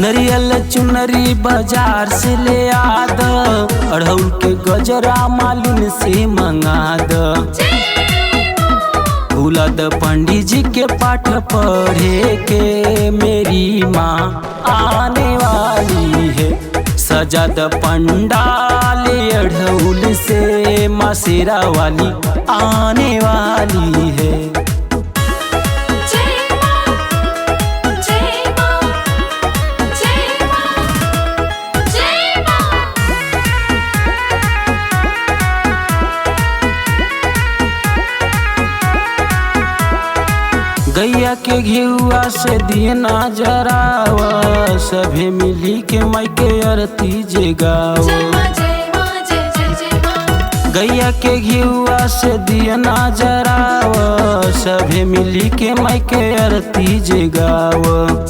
नरियल चुनरी बाजार से ले आद, अड़हुल के गजरा मालिन से मंगा द। भूला द पंडित जी के पाठ पढ़े के, मेरी माँ आने वाली है। सजा द पंडाल अड़हुल से, माँ शेरा वाली आने वाली है। गैया के घिउआ से दिए ना जरावा, सभे मिली के माई के आरती जगाओ। गैया के घिउआ से दिए ना जरावा, सभे मिली के माई के आरती जगाओ।